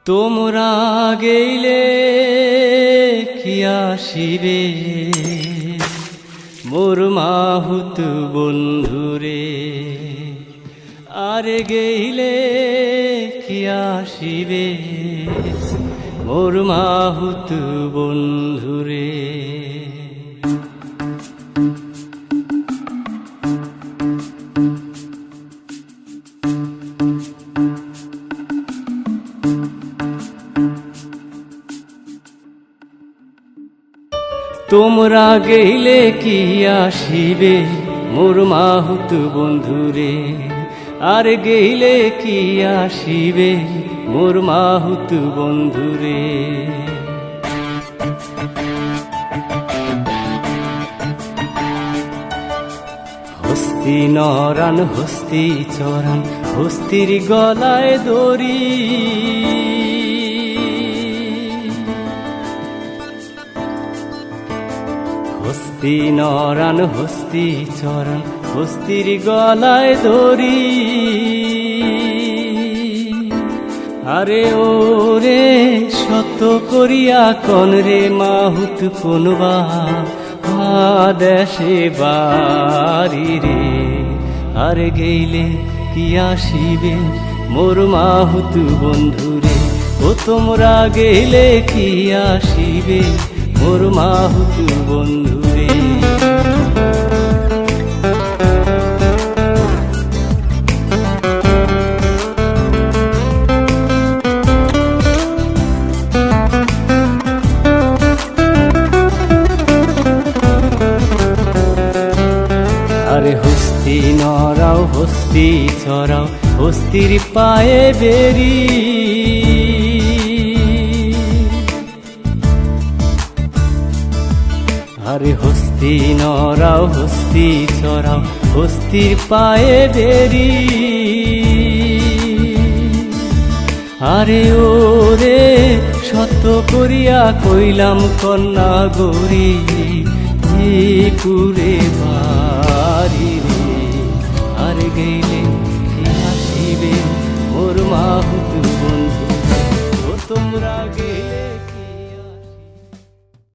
তোমরা গেলে কি আসিবে মোর মাহুত বন্ধুরে, আরে গেলে কি আসিবে মোর মাহুত বন্ধুরে। তোমরা গেলে কি আসিবে মোর মাহুত বন্ধুরে, আর গেলে কি আসিবে মোর মাহুত বন্ধুরে। হস্তি নরান হস্তি চরান হস্তির গলায় দড়ি, হস্তি নরান হস্তি চরান হস্তির গলায় দড়ি। আরে ওরে শত করিয়া কন রে মাহুত কোনবা দেশে বাড়ি রে, আর গেলে কি আসিবে মোর মাহুত বন্ধুরে। ও তোমরা গেলে কি আসিবে মোর মাহুত বন্ধুরে। আরে হস্তি নরাও হস্তি চরাও হস্তির পায়ে বেরি, আরে হস্তি নরাও হস্তি চরাও হস্তির পায়ে বেরি। আরে ওরে শত করিয়া কইলাম কন্যা গরি কুরে বাড়ি রে, আর গেলে কি আসিবে মোর মাহুত বন্ধু। ও তোমরা গে